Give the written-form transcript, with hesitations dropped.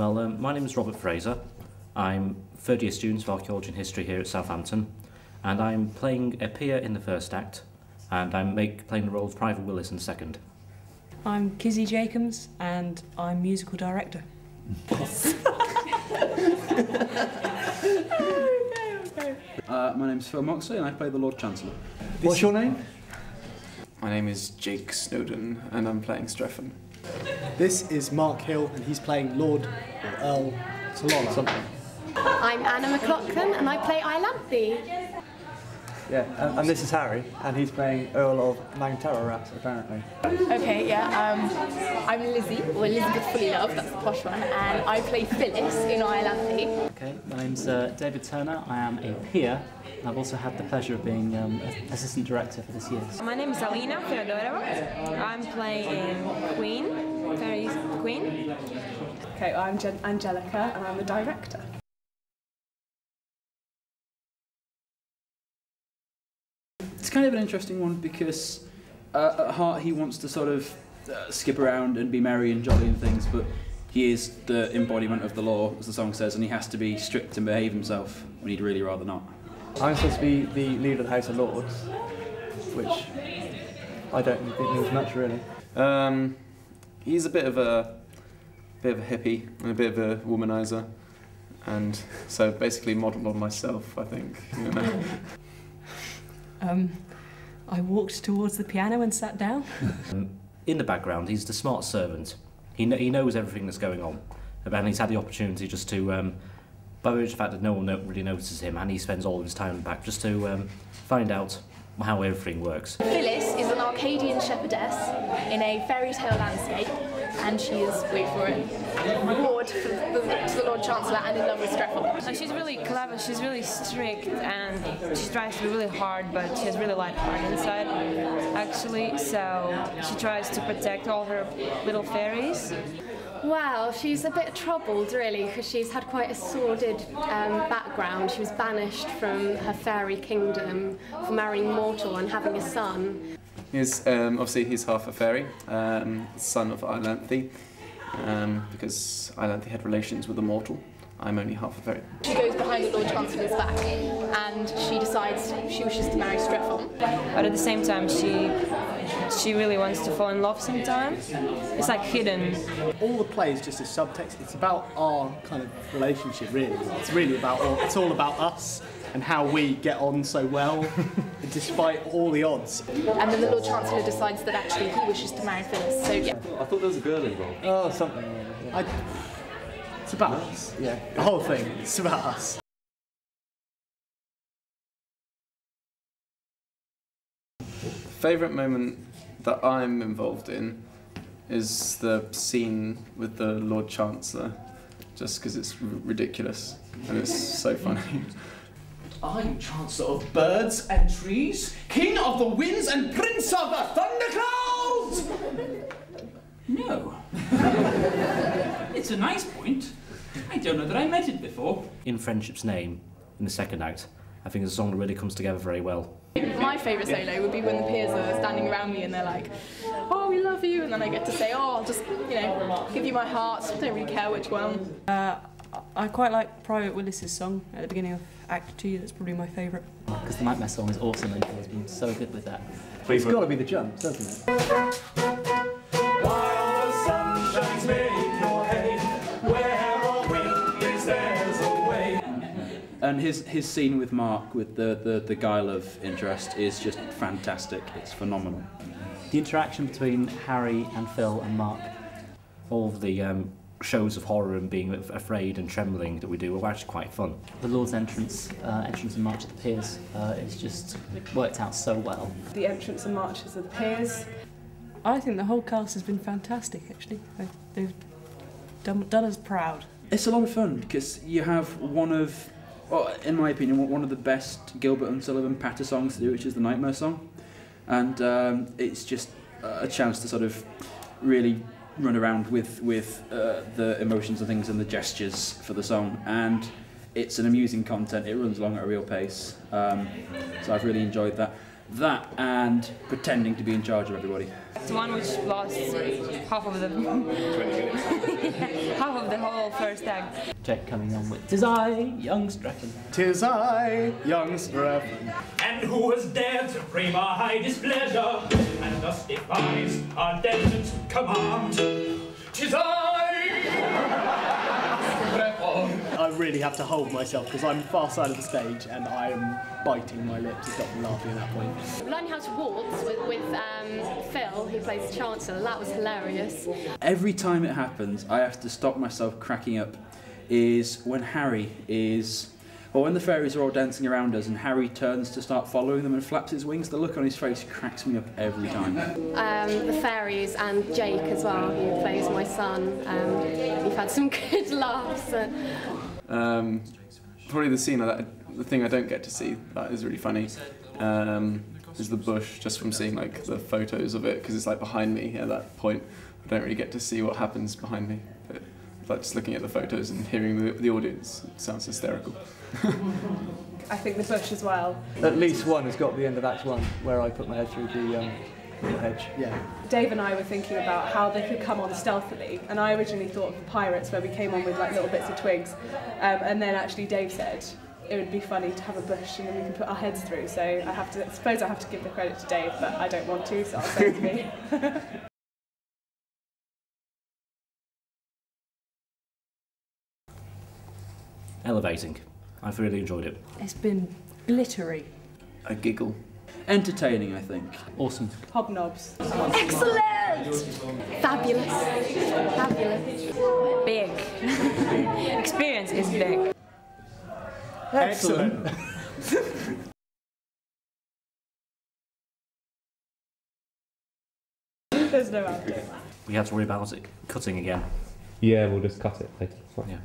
Well, my name is Robert Fraser. I'm third year student of Archaeology and History here at Southampton, and I'm playing a peer in the first act, and I'm playing the role of Private Willis in the second. I'm Kizzy Jacobs, and I'm musical director. My name's Phil Moxley and I play the Lord Chancellor. What's your name? My name is Jake Snowden and I'm playing Strephon. This is Mark Hill and he's playing Lord or Earl Solana. Something. I'm Anna McLaughlin and I play Iolanthe. Yeah, and this is Harry, and he's playing Earl of Mangtararat, apparently. Okay, yeah, I'm Lizzie, or Elizabeth Fully Love, that's the posh one, and I play Phyllis in Iolanthe. Okay, my name's David Turner, I am a peer. I've also had the pleasure of being assistant director for this year. My name is Alina Feodorova, I'm playing Queen, Fairy's Queen. Okay, I'm Angelica, and I'm the director. It's kind of an interesting one because at heart he wants to sort of skip around and be merry and jolly and things, but he is the embodiment of the law, as the song says, and he has to be strict and behave himself when he'd really rather not. I'm supposed to be the leader of the House of Lords, which I don't think means much, really. He's a bit of a hippie and a bit of a womanizer, and so basically modelled on myself, I think. You know. I walked towards the piano and sat down. In the background, he's the smart servant. He knows everything that's going on, and he's had the opportunity just to, by virtue of the fact that no one really notices him, and he spends all of his time in the back just to find out how everything works. Phyllis is an Arcadian shepherdess in a fairy tale landscape, and she is, wait for it, ward to the Lord Chancellor and in love with Strephon. She's really clever, she's really strict, and she tries to be really hard, but she has really light heart inside, actually, so she tries to protect all her little fairies. Well, she's a bit troubled really because she's had quite a sordid background. She was banished from her fairy kingdom for marrying mortal and having a son. Obviously he's half a fairy, son of Iolanthe, because Iolanthe had relations with a mortal. I'm only half a fairy. She goes behind the Lord Chancellor's back and she decides she wishes to marry Strephon. But at the same time she really wants to fall in love sometimes. It's like hidden. All the play is just a subtext. It's about our kind of relationship, really. It's really about it's all about us and how we get on so well, despite all the odds. And then the Lord Chancellor decides that actually he wishes to marry Phyllis. So yeah. I thought there was a girl involved. Oh, something. Yeah. It's about us. Yeah. The whole thing. It's about us. Favourite moment that I'm involved in is the scene with the Lord Chancellor, just because it's ridiculous and it's so funny. I'm Chancellor of birds and trees, King of the winds and Prince of the thunderclouds! No. It's a nice point. I don't know that I met it before. In Friendship's Name, in the second act, I think it's a song that really comes together very well. My favourite solo would be when the peers are standing around me and they're like, oh, we love you, and then I get to say, oh, I'll just, give you my heart, don't really care which one. I quite like Private Willis's song at the beginning of Act 2, that's probably my favourite. Because the Nightmare song is awesome and he's been so good with that. It's got to be the jumps, doesn't it? While the sun shines, make your hay, where a wind is, there's a way. And his scene with Mark, with the guile of interest, is just fantastic. It's phenomenal. The interaction between Harry and Phil and Mark. All of the shows of horror and being afraid and trembling that we do are actually quite fun. The Lord's entrance and march of the peers is just worked out so well. The entrance and marches of the peers. I think the whole cast has been fantastic, actually. They've done us proud. It's a lot of fun because you have one of, well, in my opinion, one of the best Gilbert and Sullivan patter songs to do, which is the Nightmare song, and it's just a chance to sort of really run around with the emotions and things and the gestures for the song, and it's an amusing content. It runs along at a real pace, so I've really enjoyed that. That and pretending to be in charge of everybody. The one which lost half of the 20 minutes. Half of the whole first act. Jake coming on with "'Tis I, young Strephon." "'Tis I, young Strephon." And who has dared to frame our high displeasure, and thus defies our definite command? 'Tis I, Strephon. I really have to hold myself because I'm far side of the stage and I am biting my lips to stop from laughing at that point. Learning how to waltz with Phil, who plays the Chancellor, that was hilarious. Every time it happens, I have to stop myself cracking up. Is when Harry is, or when the fairies are all dancing around us and Harry turns to start following them and flaps his wings. The look on his face cracks me up every time. The fairies and Jake as well, who plays my son. We've had some good laughs. Probably the scene, the thing I don't get to see that is really funny, is the bush, just from seeing like the photos of it, because it's like behind me at that point. I don't really get to see what happens behind me, but like just looking at the photos and hearing the audience, it sounds hysterical. I think the bush as well. At least one has got to the end of Act 1, where I put my head through the hedge. Yeah. Dave and I were thinking about how they could come on stealthily, and I originally thought of the pirates, where we came on with like little bits of twigs, and then actually Dave said it would be funny to have a bush and then we can put our heads through. So I suppose I have to give the credit to Dave, but I don't want to, so I'll say to me. Elevating. I've really enjoyed it. It's been glittery. A giggle. Entertaining, I think. Awesome. Hobnobs. Excellent! Fabulous. Fabulous. Big. Experience is big. Excellent. There's no answer. We have to worry about it cutting again. Yeah, we'll just cut it later. Yeah.